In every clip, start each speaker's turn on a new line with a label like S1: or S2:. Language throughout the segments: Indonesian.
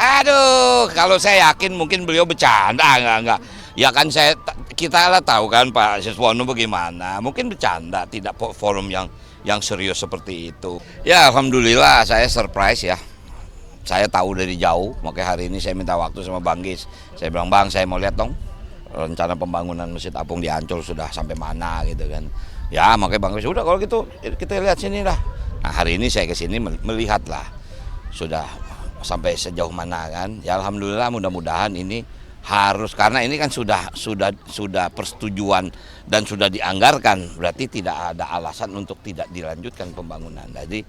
S1: Aduh, kalau saya yakin mungkin beliau bercanda, enggak. Ya kan kita lah tahu kan Pak Siswono bagaimana. Mungkin bercanda, tidak forum yang serius seperti itu. Ya alhamdulillah saya surprise ya. Saya tahu dari jauh, makanya hari ini saya minta waktu sama Bang Gis. Saya bilang, Bang, saya mau lihat dong rencana pembangunan Masjid Apung di Ancol sudah sampai mana gitu kan. Ya makanya Bang Gis, udah kalau gitu kita lihat sini lah. Nah hari ini saya ke sini melihat lah sudah sampai sejauh mana kan. Ya alhamdulillah mudah-mudahan ini harus, karena ini kan sudah persetujuan dan sudah dianggarkan, berarti tidak ada alasan untuk tidak dilanjutkan pembangunan. Jadi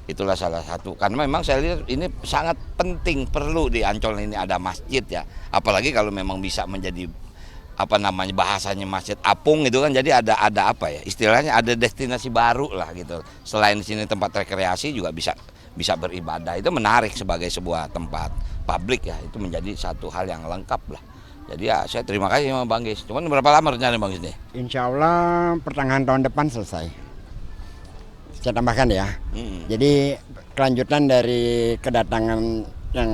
S1: itulah salah satu, karena memang saya lihat ini sangat penting, perlu di Ancol ini ada masjid ya, apalagi kalau memang bisa menjadi apa namanya bahasanya Masjid Apung itu kan, jadi ada apa ya istilahnya, ada destinasi baru lah gitu. Selain di sini tempat rekreasi juga bisa beribadah, itu menarik sebagai sebuah tempat publik ya, itu menjadi satu hal yang lengkap lah. Jadi ya saya terima kasih sama Bang Gis. Cuman berapa lama rencana Bang Gis nih?
S2: Insya Allah pertengahan tahun depan selesai. Saya tambahkan ya. Jadi kelanjutan dari kedatangan yang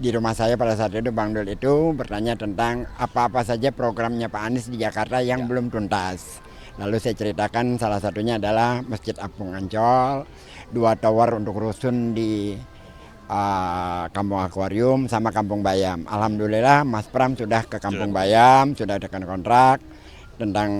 S2: di rumah saya pada saat itu, Bang Dul itu bertanya tentang apa-apa saja programnya Pak Anies di Jakarta yang belum tuntas. Lalu saya ceritakan salah satunya adalah Masjid Apung Ancol, 2 tower untuk rusun di Kampung Akuarium sama Kampung Bayam. Alhamdulillah Mas Pram sudah ke Kampung Bayam, sudah ada kontrak tentang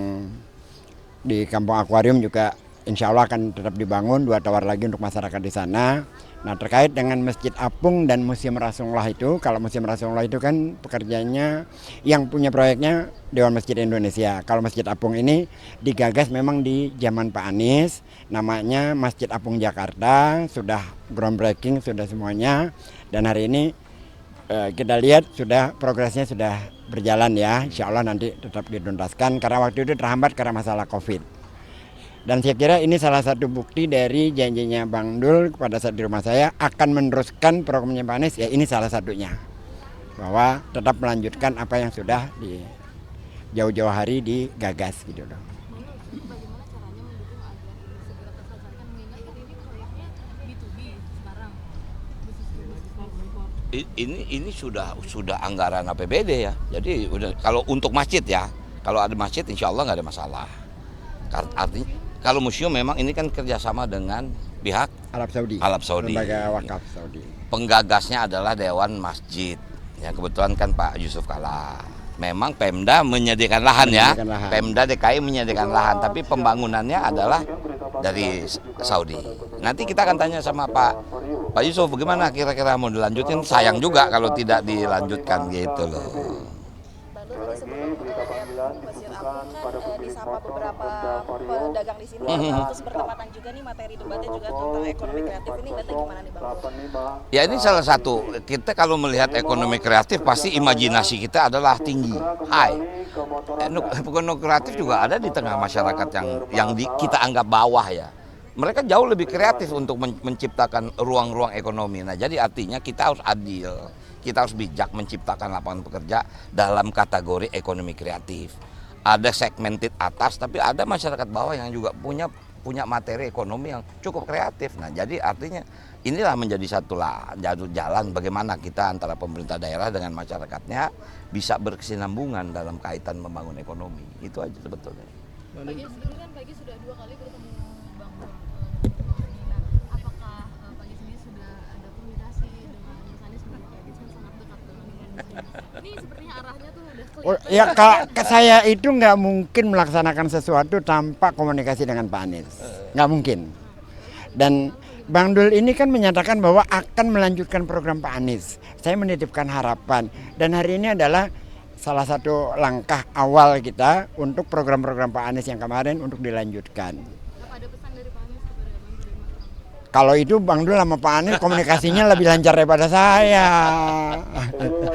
S2: di Kampung Akuarium juga insya Allah akan tetap dibangun 2 tower lagi untuk masyarakat di sana. Nah terkait dengan Masjid Apung dan Museum Rasulullah itu, kalau Museum Rasulullah itu kan pekerjaannya yang punya proyeknya Dewan Masjid Indonesia. Kalau Masjid Apung ini digagas memang di zaman Pak Anies, namanya Masjid Apung Jakarta, sudah groundbreaking, sudah semuanya. Dan hari ini kita lihat sudah progresnya sudah berjalan ya, insya Allah nanti tetap dituntaskan karena waktu itu terhambat karena masalah COVID. Dan saya kira ini salah satu bukti dari janjinya Bang Dul pada saat di rumah saya akan meneruskan programnya Pak Anies, ya ini salah satunya. Bahwa tetap melanjutkan apa yang sudah di jauh-jauh hari digagas gitu loh.
S3: Bagaimana caranya mendukung agar segera terselesaikan, mengingat ini proyeknya B2B sekarang.
S1: Ini sudah anggaran APBD ya. Jadi udah, kalau untuk masjid ya, kalau ada masjid insya Allah nggak ada masalah. Artinya kalau museum memang ini kan kerjasama dengan pihak
S2: Arab Saudi. Lembaga Wakaf Saudi.
S1: Penggagasnya adalah Dewan Masjid. Ya kebetulan kan Pak Yusuf Kalla. Memang Pemda menyediakan lahan ya. Pemda DKI menyediakan lahan, tapi pembangunannya adalah dari Saudi. Nanti kita akan tanya sama Pak Yusuf bagaimana kira-kira mau dilanjutin. Sayang juga kalau tidak dilanjutkan gitu loh.
S3: Masjid Apung kan disapa beberapa pedagang di sini, terus bertepatan juga nih materi debatnya juga tentang ekonomi kreatif, ini ngeliatnya gimana nih Bang?
S1: Ya ini salah satu, kita kalau melihat ekonomi kreatif pasti imajinasi kita adalah tinggi, high. Ekonomi kreatif juga ada di tengah masyarakat yang kita anggap bawah ya. Mereka jauh lebih kreatif untuk menciptakan ruang-ruang ekonomi. Nah jadi artinya kita harus adil. Kita harus bijak menciptakan lapangan pekerja dalam kategori ekonomi kreatif. Ada segmented atas, tapi ada masyarakat bawah yang juga punya materi ekonomi yang cukup kreatif. Nah, jadi artinya inilah menjadi satu jalan bagaimana kita antara pemerintah daerah dengan masyarakatnya bisa berkesinambungan dalam kaitan membangun ekonomi. Itu aja sebetulnya.
S3: Pagi sendiri kan sudah 2 kali bertemu Bang Dul. Nah, apakah Pagi sendiri sudah ada komunikasi dengan Mas Anies, sangat dekat dengan ini sepertinya arahnya tuh udah kelihatan.
S2: Ya ke saya itu nggak mungkin melaksanakan sesuatu tanpa komunikasi dengan Pak Anies, nggak mungkin. Dan Bang Dul ini kan menyatakan bahwa akan melanjutkan program Pak Anies. Saya menitipkan harapan dan hari ini adalah salah satu langkah awal kita untuk program-program Pak Anies yang kemarin untuk dilanjutkan.
S3: Ada pesan dari Pak Anies kepada Bang Dul?
S2: Kalau itu Bang Dul sama Pak Anies komunikasinya lebih lancar daripada saya.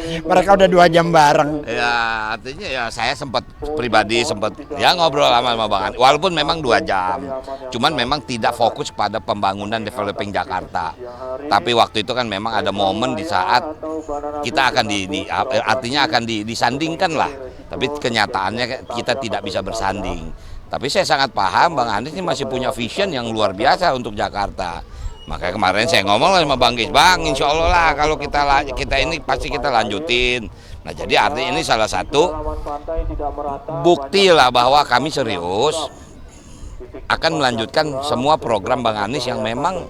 S2: Mereka udah 2 jam bareng.
S1: Ya artinya ya saya pribadi sempat ya ngobrol sama Bang Anies. Walaupun memang 2 jam. Cuman memang tidak fokus pada pembangunan developing Jakarta. Tapi waktu itu kan memang ada momen di saat kita akan artinya akan disandingkan lah. Tapi kenyataannya kita tidak bisa bersanding. Tapi saya sangat paham Bang Anies ini masih punya vision yang luar biasa untuk Jakarta. Makanya kemarin saya ngomong sama Bang Gis, Bang, insya Allah lah kalau kita ini pasti kita lanjutin. Nah jadi artinya ini salah satu bukti lah bahwa kami serius akan melanjutkan semua program Bang Anies yang memang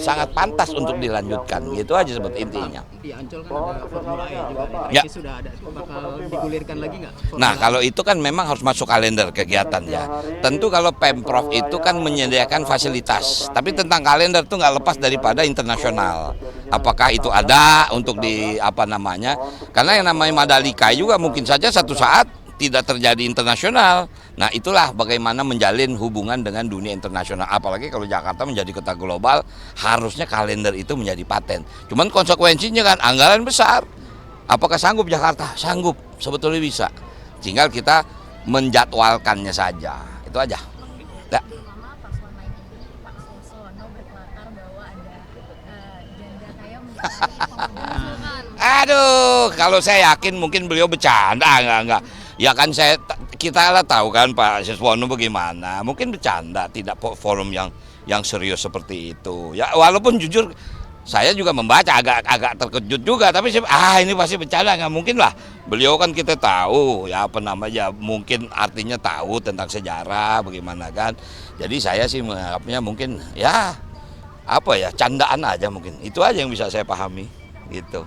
S1: sangat pantas untuk dilanjutkan. Gitu aja sebut intinya.
S4: Di Ancol kan ada Formula E juga nih.
S1: Ya.
S4: Ini sudah ada, bakal digulirkan lagi nggak?
S1: Nah kalau itu kan memang harus masuk kalender kegiatan ya. Tentu kalau Pemprov itu kan menyediakan fasilitas, tapi tentang kalender itu nggak lepas daripada internasional. Apakah itu ada untuk di apa namanya? Karena yang namanya Mandalika juga mungkin saja satu saat tidak terjadi internasional. Nah itulah bagaimana menjalin hubungan dengan dunia internasional. Apalagi kalau Jakarta menjadi kota global, harusnya kalender itu menjadi paten. Cuman konsekuensinya kan anggaran besar. Apakah sanggup Jakarta? Sanggup, sebetulnya bisa. Tinggal kita menjadwalkannya saja. Itu aja. Ya.
S3: Lama paslon lain ini Pak Soesono berkelakar bahwa ada janda kaya mencari pemuda.
S1: Aduh, kalau saya yakin mungkin beliau bercanda, enggak. Ya kan kita lah tahu kan Pak Siswono bagaimana. Mungkin bercanda, tidak forum yang serius seperti itu. Ya walaupun jujur saya juga membaca agak terkejut juga, tapi ini pasti bercanda, nggak mungkin lah. Beliau kan kita tahu ya apa namanya, mungkin artinya tahu tentang sejarah bagaimana kan. Jadi saya sih menganggapnya mungkin ya apa ya, candaan aja mungkin. Itu aja yang bisa saya pahami gitu.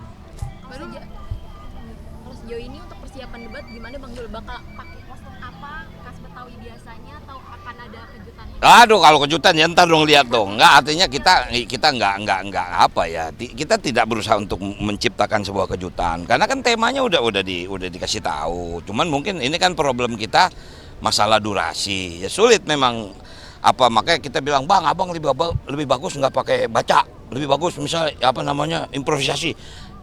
S3: Baru kalau sejauh ini untuk persiapan debat gimana Bang Dul? Bakal pakai kostum apa? Khas Betawi biasanya atau akan ada kejutan?
S1: Aduh, kalau kejutan ya ntar dong, lihat dong. Enggak, artinya kita enggak apa ya. Kita tidak berusaha untuk menciptakan sebuah kejutan. Karena kan temanya udah dikasih tahu. Cuman mungkin ini kan problem kita masalah durasi. Ya sulit memang apa, makanya kita bilang, Bang, Abang lebih bagus nggak pakai baca. Lebih bagus misalnya apa namanya, improvisasi.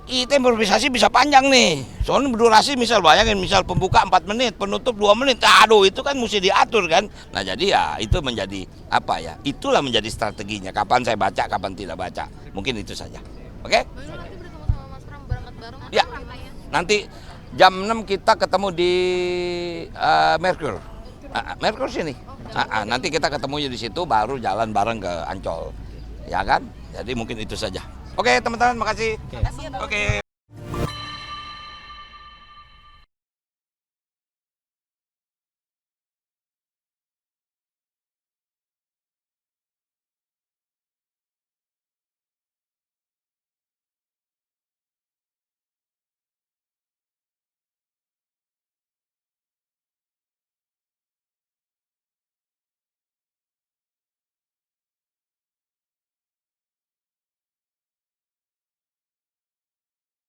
S1: Kita improvisasi bisa panjang nih, soalnya berdurasi, misal bayangin, misal pembuka 4 menit, penutup 2 menit, aduh itu kan mesti diatur kan. Nah jadi ya itu menjadi apa ya, itulah menjadi strateginya, kapan saya baca, kapan tidak baca, mungkin itu saja. Oke?
S3: Bang Dul nanti bertemu sama Mas Pram berangkat bareng atau
S1: Ya.
S3: gimana?
S1: Nanti jam 6 kita ketemu di Merkur. Merkur sini. Nanti kita ketemunya di situ, baru jalan bareng ke Ancol. Ya kan? Jadi mungkin itu saja. Oke teman-teman, makasih. Oke.